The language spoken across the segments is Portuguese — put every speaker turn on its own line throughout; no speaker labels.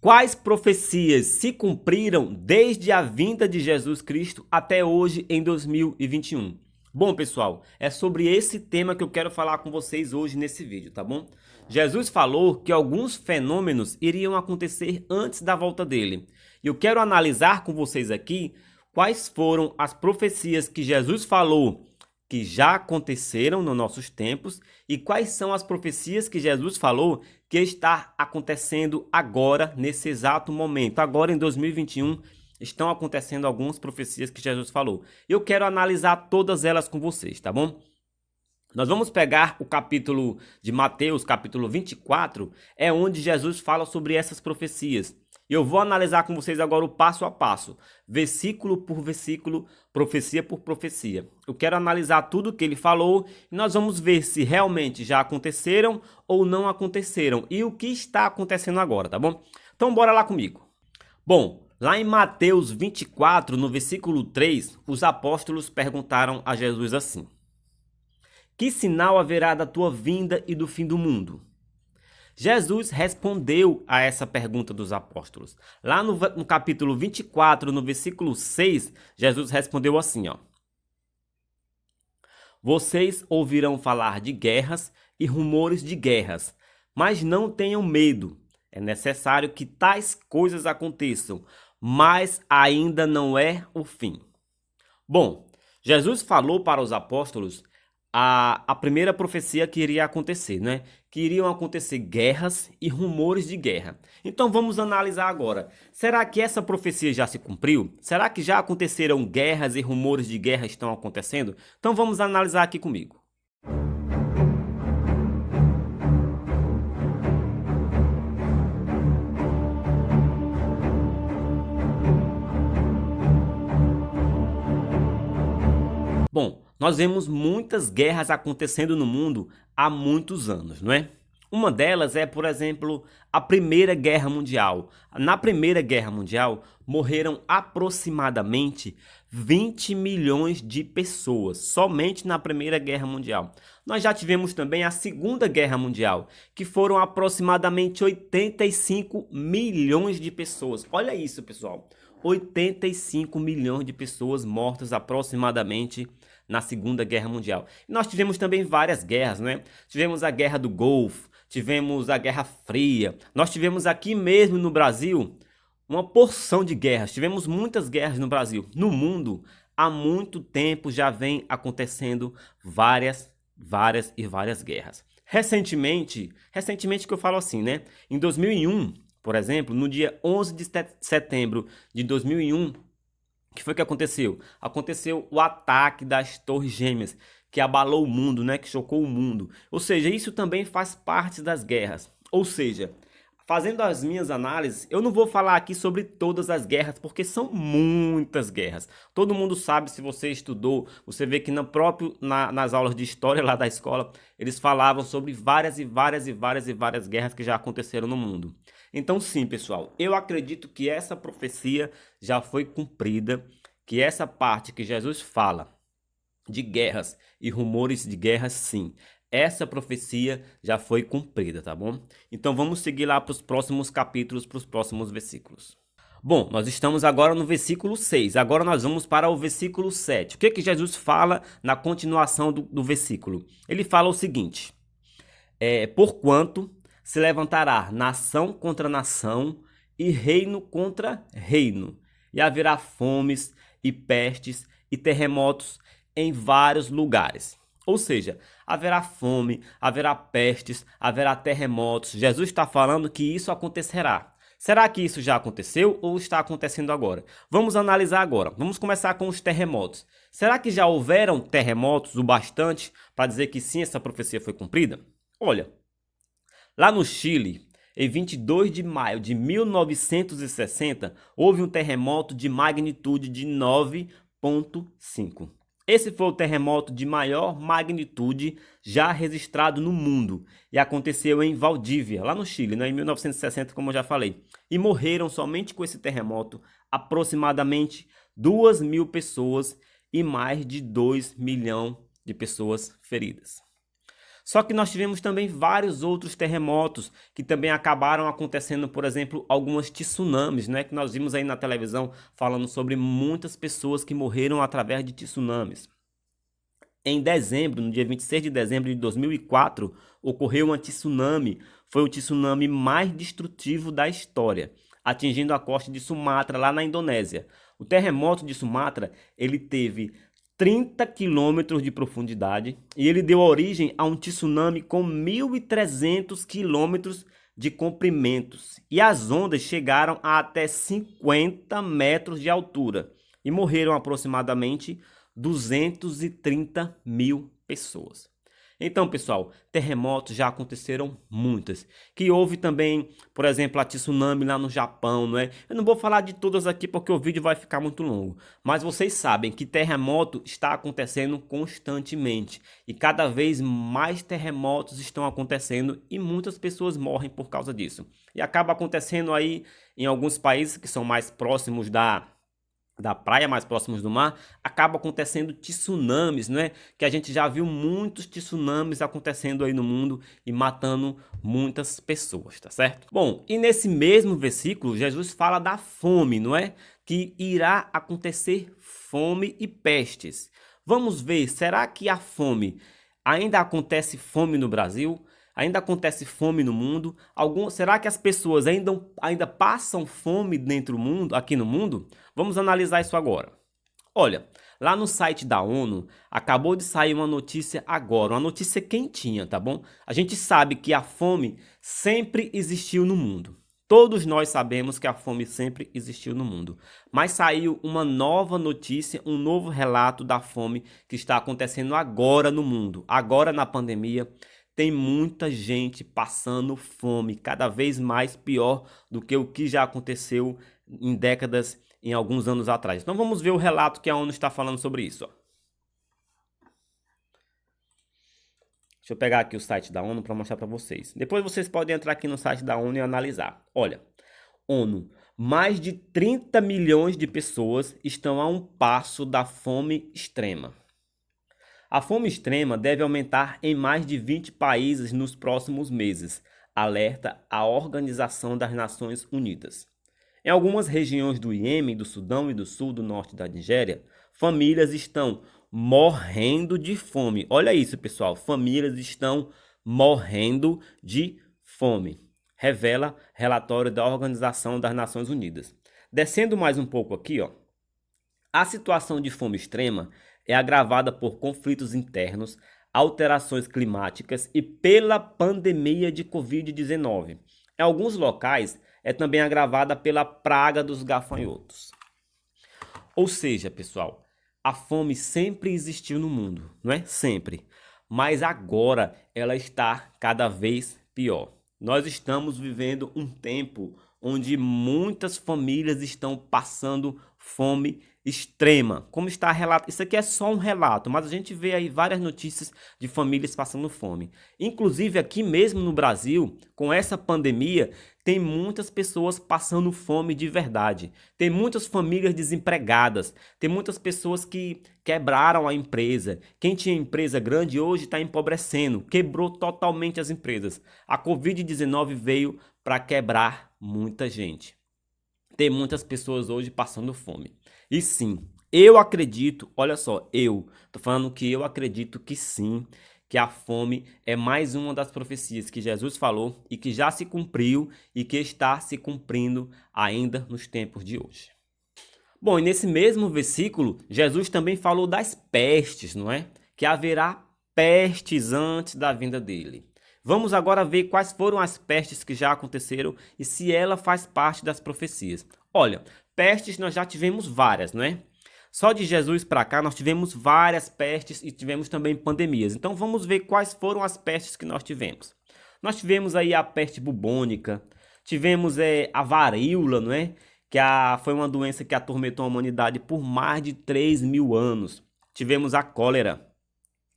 Quais profecias se cumpriram desde a vinda de Jesus Cristo até hoje em 2021? Bom, pessoal, é sobre esse tema que eu quero falar com vocês hoje nesse vídeo, tá bom? Jesus falou que alguns fenômenos iriam acontecer antes da volta dele. E eu quero analisar com vocês aqui quais foram as profecias que Jesus falou que já aconteceram nos nossos tempos e quais são as profecias que Jesus falou que está acontecendo agora, nesse exato momento. Agora em 2021, estão acontecendo algumas profecias que Jesus falou. Eu quero analisar todas elas com vocês, tá bom? Nós vamos pegar o capítulo de Mateus, capítulo 24, é onde Jesus fala sobre essas profecias. Eu vou analisar com vocês agora o passo a passo, versículo por versículo, profecia por profecia. Eu quero analisar tudo o que ele falou e nós vamos ver se realmente já aconteceram ou não aconteceram e o que está acontecendo agora, tá bom? Então bora lá comigo. Bom, lá em Mateus 24, no versículo 3, os apóstolos perguntaram a Jesus assim: que sinal haverá da tua vinda e do fim do mundo? Jesus respondeu a essa pergunta dos apóstolos. Lá no capítulo 24, no versículo 6, Jesus respondeu assim, ó: vocês ouvirão falar de guerras e rumores de guerras, mas não tenham medo. É necessário que tais coisas aconteçam, mas ainda não é o fim. Bom, Jesus falou para os apóstolos a primeira profecia que iria acontecer, né? Que iriam acontecer guerras e rumores de guerra. Então vamos analisar agora. Será que essa profecia já se cumpriu? Será que já aconteceram guerras e rumores de guerra estão acontecendo? Então vamos analisar aqui comigo. Bom, nós vemos muitas guerras acontecendo no mundo há muitos anos, não é? Uma delas é, por exemplo, a Primeira Guerra Mundial. Na Primeira Guerra Mundial, morreram aproximadamente 20 milhões de pessoas, somente na Primeira Guerra Mundial. Nós já tivemos também a Segunda Guerra Mundial, que foram aproximadamente 85 milhões de pessoas. Olha isso, pessoal. 85 milhões de pessoas mortas aproximadamente na Segunda Guerra Mundial. Nós tivemos também várias guerras, né? Tivemos a Guerra do Golfo, tivemos a Guerra Fria. Nós tivemos aqui mesmo no Brasil uma porção de guerras. Tivemos muitas guerras no Brasil. No mundo, há muito tempo já vem acontecendo várias guerras. Recentemente que eu falo assim, né? Em 2001, por exemplo, no dia 11 de setembro de 2001, o que foi que aconteceu? Aconteceu o ataque das Torres Gêmeas, que abalou o mundo, né? Que chocou o mundo. Ou seja, isso também faz parte das guerras. Ou seja, fazendo as minhas análises, eu não vou falar aqui sobre todas as guerras, porque são muitas guerras. Todo mundo sabe, se você estudou, você vê que nas aulas de história lá da escola, eles falavam sobre várias guerras que já aconteceram no mundo. Então sim, pessoal, eu acredito que essa profecia já foi cumprida, que essa parte que Jesus fala de guerras e rumores de guerras, sim, essa profecia já foi cumprida, tá bom? Então vamos seguir lá para os próximos capítulos, para os próximos versículos. Bom, nós estamos agora no versículo 6, agora nós vamos para o versículo 7. O que Jesus fala na continuação do versículo? Ele fala o seguinte: porquanto se levantará nação contra nação e reino contra reino, e haverá fomes e pestes e terremotos em vários lugares. Ou seja, haverá fome, haverá pestes, haverá terremotos. Jesus está falando que isso acontecerá. Será que isso já aconteceu ou está acontecendo agora? Vamos analisar agora. Vamos começar com os terremotos. Será que já houveram terremotos o bastante para dizer que sim, essa profecia foi cumprida? Olha, lá no Chile, em 22 de maio de 1960, houve um terremoto de magnitude de 9,5. Esse foi o terremoto de maior magnitude já registrado no mundo e aconteceu em Valdívia, lá no Chile, né, em 1960, como eu já falei. E morreram somente com esse terremoto aproximadamente 2.000 pessoas e mais de 2 milhões de pessoas feridas. Só que nós tivemos também vários outros terremotos que também acabaram acontecendo, por exemplo, algumas tsunamis, né? Que nós vimos aí na televisão falando sobre muitas pessoas que morreram através de tsunamis. Em dezembro, no dia 26 de dezembro de 2004, ocorreu uma tsunami. Foi o tsunami mais destrutivo da história, atingindo a costa de Sumatra, lá na Indonésia. O terremoto de Sumatra, ele teve 30 quilômetros de profundidade e ele deu origem a um tsunami com 1.300 quilômetros de comprimentos. E as ondas chegaram a até 50 metros de altura e morreram aproximadamente 230 mil pessoas. Então, pessoal, terremotos já aconteceram muitas. Que houve também, por exemplo, a tsunami lá no Japão, não é? Eu não vou falar de todas aqui porque o vídeo vai ficar muito longo. Mas vocês sabem que terremoto está acontecendo constantemente. E cada vez mais terremotos estão acontecendo e muitas pessoas morrem por causa disso. E acaba acontecendo aí em alguns países que são mais próximos da praia, mais próximos do mar, acaba acontecendo tsunamis, né? Que a gente já viu muitos tsunamis acontecendo aí no mundo e matando muitas pessoas, tá certo? Bom, e nesse mesmo versículo, Jesus fala da fome, não é? Que irá acontecer fome e pestes. Vamos ver, será que a fome, ainda acontece fome no Brasil? Ainda acontece fome no mundo? Será que as pessoas ainda passam fome dentro do mundo, aqui no mundo? Vamos analisar isso agora. Olha, lá no site da ONU, acabou de sair uma notícia agora, uma notícia quentinha, tá bom? A gente sabe que a fome sempre existiu no mundo. Todos nós sabemos que a fome sempre existiu no mundo. Mas saiu uma nova notícia, um novo relato da fome que está acontecendo agora no mundo, agora na pandemia. Tem muita gente passando fome, cada vez mais pior do que o que já aconteceu em décadas, em alguns anos atrás. Então vamos ver o relato que a ONU está falando sobre isso. Ó. Deixa eu pegar aqui o site da ONU para mostrar para vocês. Depois vocês podem entrar aqui no site da ONU e analisar. Olha, ONU, mais de 30 milhões de pessoas estão a um passo da fome extrema. A fome extrema deve aumentar em mais de 20 países nos próximos meses, alerta a Organização das Nações Unidas. Em algumas regiões do Iêmen, do Sudão e do sul do norte da Nigéria, famílias estão morrendo de fome. Olha isso, pessoal, famílias estão morrendo de fome, revela relatório da Organização das Nações Unidas. Descendo mais um pouco aqui, ó, a situação de fome extrema é agravada por conflitos internos, alterações climáticas e pela pandemia de Covid-19. Em alguns locais, é também agravada pela praga dos gafanhotos. Ou seja, pessoal, a fome sempre existiu no mundo, não é? Sempre. Mas agora ela está cada vez pior. Nós estamos vivendo um tempo onde muitas famílias estão passando fome extrema, como está relato. Isso aqui é só um relato, mas a gente vê aí várias notícias de famílias passando fome. Inclusive aqui mesmo no Brasil, com essa pandemia, tem muitas pessoas passando fome de verdade. Tem muitas famílias desempregadas, tem muitas pessoas que quebraram a empresa. Quem tinha empresa grande hoje está empobrecendo, quebrou totalmente as empresas. A Covid-19 veio para quebrar muita gente. Tem muitas pessoas hoje passando fome. E sim, eu acredito, olha só, tô falando que eu acredito que sim, que a fome é mais uma das profecias que Jesus falou e que já se cumpriu e que está se cumprindo ainda nos tempos de hoje. Bom, e nesse mesmo versículo, Jesus também falou das pestes, não é? Que haverá pestes antes da vinda dele. Vamos agora ver quais foram as pestes que já aconteceram e se ela faz parte das profecias. Olha, pestes nós já tivemos várias, não é? Só de Jesus para cá nós tivemos várias pestes e tivemos também pandemias. Então vamos ver quais foram as pestes que nós tivemos. Nós tivemos aí a peste bubônica, tivemos a varíola, não é? Foi uma doença que atormentou a humanidade por mais de 3.000 anos. Tivemos a cólera.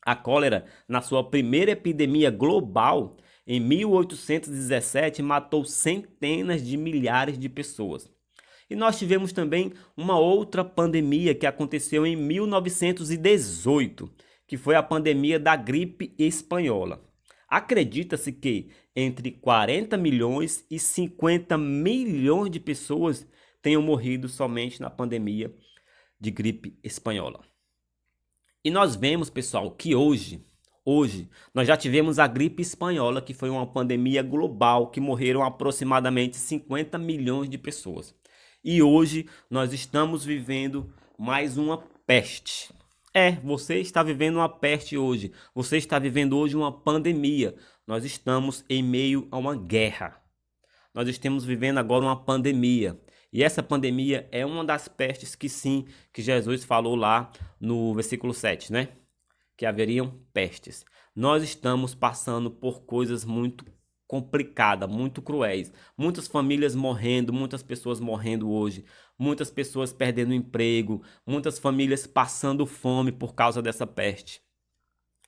A cólera, na sua primeira epidemia global, em 1817, matou centenas de milhares de pessoas. E nós tivemos também uma outra pandemia que aconteceu em 1918, que foi a pandemia da gripe espanhola. Acredita-se que entre 40 milhões e 50 milhões de pessoas tenham morrido somente na pandemia de gripe espanhola. E nós vemos, pessoal, que hoje nós já tivemos a gripe espanhola, que foi uma pandemia global, que morreram aproximadamente 50 milhões de pessoas. E hoje nós estamos vivendo mais uma peste. Você está vivendo uma peste hoje. Você está vivendo hoje uma pandemia. Nós estamos em meio a uma guerra. Nós estamos vivendo agora uma pandemia. E essa pandemia é uma das pestes que Jesus falou lá no versículo 7, né? Que haveriam pestes. Nós estamos passando por coisas muito complicadas, muito cruéis. Muitas famílias morrendo, muitas pessoas morrendo hoje. Muitas pessoas perdendo emprego, muitas famílias passando fome por causa dessa peste.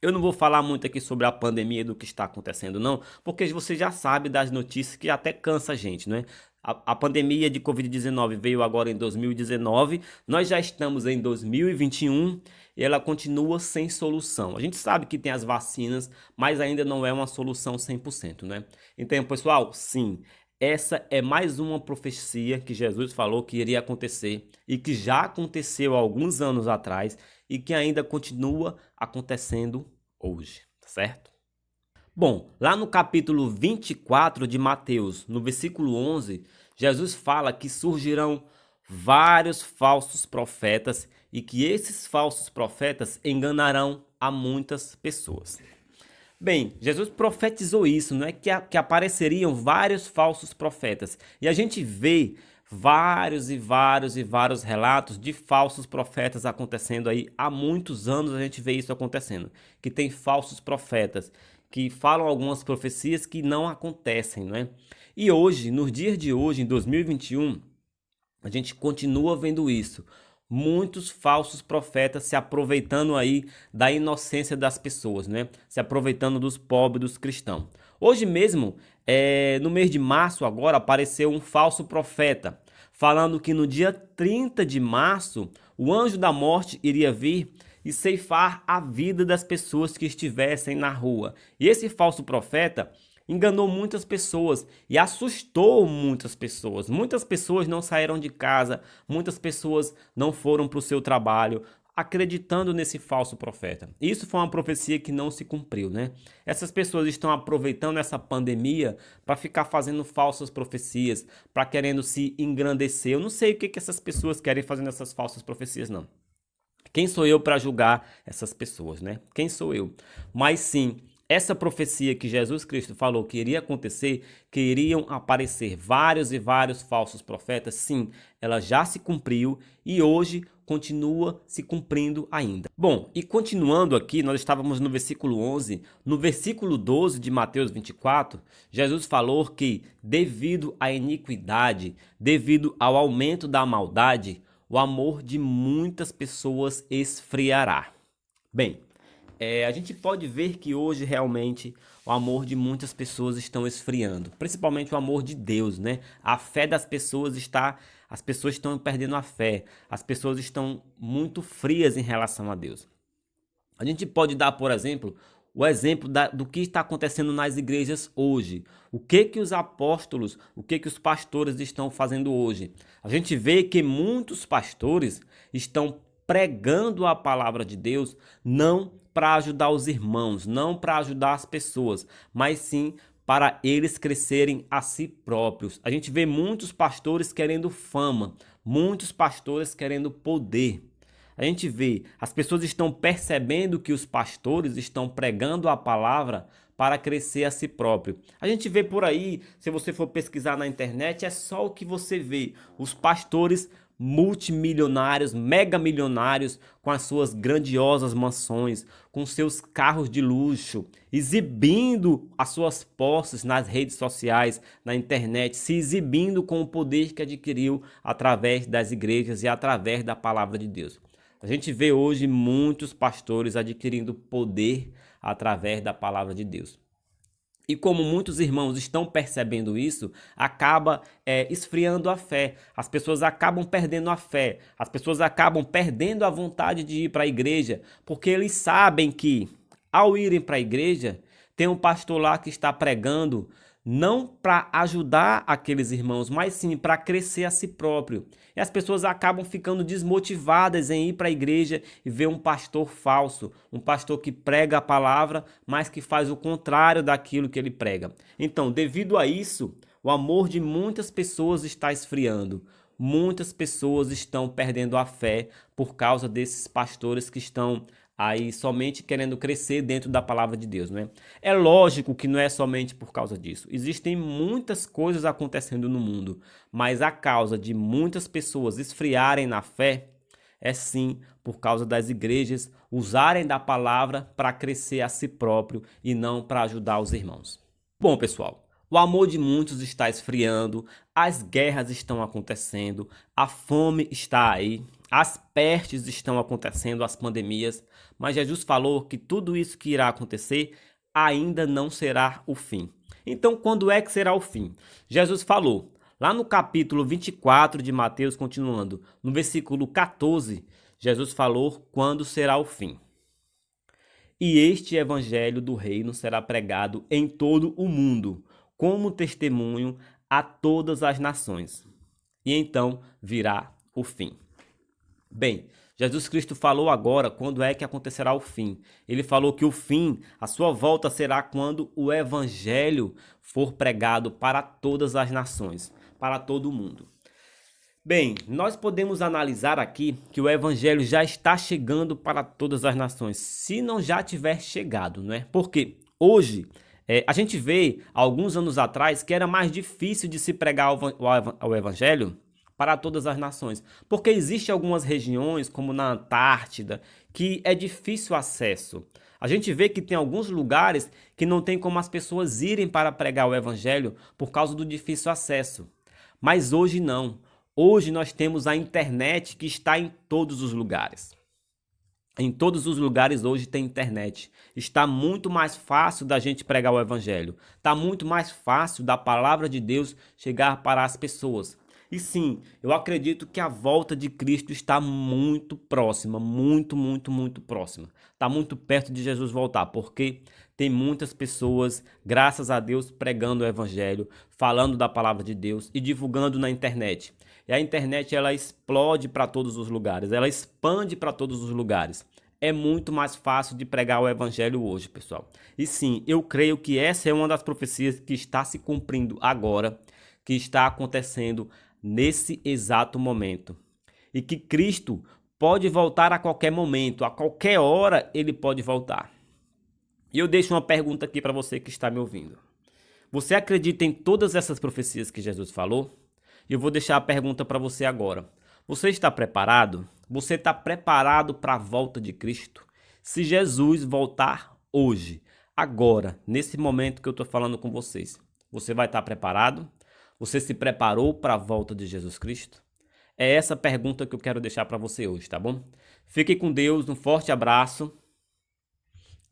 Eu não vou falar muito aqui sobre a pandemia e do que está acontecendo, não, porque você já sabe das notícias que até cansa a gente, né? A pandemia de Covid-19 veio agora em 2019, nós já estamos em 2021 e ela continua sem solução. A gente sabe que tem as vacinas, mas ainda não é uma solução 100%, né? Então, pessoal, sim, essa é mais uma profecia que Jesus falou que iria acontecer e que já aconteceu há alguns anos atrás e que ainda continua acontecendo hoje, certo? Bom, lá no capítulo 24 de Mateus, no versículo 11, Jesus fala que surgirão vários falsos profetas e que esses falsos profetas enganarão a muitas pessoas. Bem, Jesus profetizou isso, não é que apareceriam vários falsos profetas. E a gente vê vários relatos de falsos profetas acontecendo aí há muitos anos. A gente vê isso acontecendo, que tem falsos profetas que falam algumas profecias que não acontecem, não é? E hoje, nos dias de hoje, em 2021, a gente continua vendo isso. Muitos falsos profetas se aproveitando aí da inocência das pessoas, né? Se aproveitando dos pobres, dos cristãos. Hoje mesmo, no mês de março agora, apareceu um falso profeta, falando que no dia 30 de março, o anjo da morte iria vir e ceifar a vida das pessoas que estivessem na rua. E esse falso profeta enganou muitas pessoas e assustou muitas pessoas. Muitas pessoas não saíram de casa, muitas pessoas não foram para o seu trabalho, acreditando nesse falso profeta. Isso foi uma profecia que não se cumpriu, né? Essas pessoas estão aproveitando essa pandemia para ficar fazendo falsas profecias, para querendo se engrandecer. Eu não sei o que essas pessoas querem fazendo essas falsas profecias, não. Quem sou eu para julgar essas pessoas, né? Quem sou eu? Mas sim, essa profecia que Jesus Cristo falou que iria acontecer, que iriam aparecer vários falsos profetas, sim, ela já se cumpriu e hoje continua se cumprindo ainda. Bom, e continuando aqui, nós estávamos no versículo 11, no versículo 12 de Mateus 24, Jesus falou que devido à iniquidade, devido ao aumento da maldade, o amor de muitas pessoas esfriará. Bem, a gente pode ver que hoje realmente o amor de muitas pessoas estão esfriando, principalmente o amor de Deus, né? A fé das pessoas as pessoas estão perdendo a fé, as pessoas estão muito frias em relação a Deus. A gente pode dar, por exemplo, o exemplo do que está acontecendo nas igrejas hoje. O que os apóstolos, o que os pastores estão fazendo hoje? A gente vê que muitos pastores estão pregando a palavra de Deus não para ajudar os irmãos, não para ajudar as pessoas, mas sim para eles crescerem a si próprios. A gente vê muitos pastores querendo fama, muitos pastores querendo poder. A gente vê, as pessoas estão percebendo que os pastores estão pregando a palavra para crescer a si próprio. A gente vê por aí, se você for pesquisar na internet, é só o que você vê. Os pastores multimilionários, mega milionários, com as suas grandiosas mansões, com seus carros de luxo, exibindo as suas posses nas redes sociais, na internet, se exibindo com o poder que adquiriu através das igrejas e através da palavra de Deus. A gente vê hoje muitos pastores adquirindo poder através da palavra de Deus. E como muitos irmãos estão percebendo isso, acaba esfriando a fé. As pessoas acabam perdendo a fé. As pessoas acabam perdendo a vontade de ir para a igreja, porque eles sabem que, ao irem para a igreja, Tem um pastor lá que está pregando não para ajudar aqueles irmãos, mas sim para crescer a si próprio. E as pessoas acabam ficando desmotivadas em ir para a igreja e ver um pastor falso, um pastor que prega a palavra, mas que faz o contrário daquilo que ele prega. Então, devido a isso, o amor de muitas pessoas está esfriando. Muitas pessoas estão perdendo a fé por causa desses pastores que estão aí somente querendo crescer dentro da palavra de Deus, não é? É lógico que não é somente por causa disso. Existem muitas coisas acontecendo no mundo, mas a causa de muitas pessoas esfriarem na fé é sim por causa das igrejas usarem da palavra para crescer a si próprio e não para ajudar os irmãos. Bom, pessoal, o amor de muitos está esfriando, as guerras estão acontecendo, a fome está aí, as pestes estão acontecendo, as pandemias, mas Jesus falou que tudo isso que irá acontecer ainda não será o fim. Então, quando é que será o fim? Jesus falou, lá no capítulo 24 de Mateus, continuando, no versículo 14, Jesus falou quando será o fim. E este evangelho do reino será pregado em todo o mundo, como testemunho a todas as nações. E então virá o fim. Bem, Jesus Cristo falou agora quando é que acontecerá o fim. Ele falou que o fim, a sua volta será quando o evangelho for pregado para todas as nações, para todo o mundo. Bem, nós podemos analisar aqui que o evangelho já está chegando para todas as nações, se não já tiver chegado, não é? Porque hoje a gente vê, alguns anos atrás, que era mais difícil de se pregar o evangelho para todas as nações, porque existem algumas regiões, como na Antártida, que é difícil acesso. A gente vê que tem alguns lugares que não tem como as pessoas irem para pregar o evangelho por causa do difícil acesso. Mas hoje não. Hoje nós temos a internet que está em todos os lugares. Em todos os lugares hoje tem internet. Está muito mais fácil da gente pregar o evangelho. Está muito mais fácil da palavra de Deus chegar para as pessoas. E sim, eu acredito que a volta de Cristo está muito próxima, muito próxima. Está muito perto de Jesus voltar, porque tem muitas pessoas, graças a Deus, pregando o evangelho, falando da palavra de Deus e divulgando na internet. E a internet, ela explode para todos os lugares, ela expande para todos os lugares. É muito mais fácil de pregar o evangelho hoje, pessoal. E sim, eu creio que essa é uma das profecias que está se cumprindo agora, que está acontecendo nesse exato momento. E que Cristo pode voltar a qualquer momento, a qualquer hora ele pode voltar. E eu deixo uma pergunta aqui para você que está me ouvindo. Você acredita em todas essas profecias que Jesus falou? E eu vou deixar a pergunta para você agora. Você está preparado? Você está preparado para a volta de Cristo? Se Jesus voltar hoje, agora, nesse momento que eu estou falando com vocês, você vai estar preparado? Você se preparou para a volta de Jesus Cristo? É essa pergunta que eu quero deixar para você hoje, tá bom? Fique com Deus, um forte abraço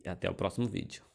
e até o próximo vídeo.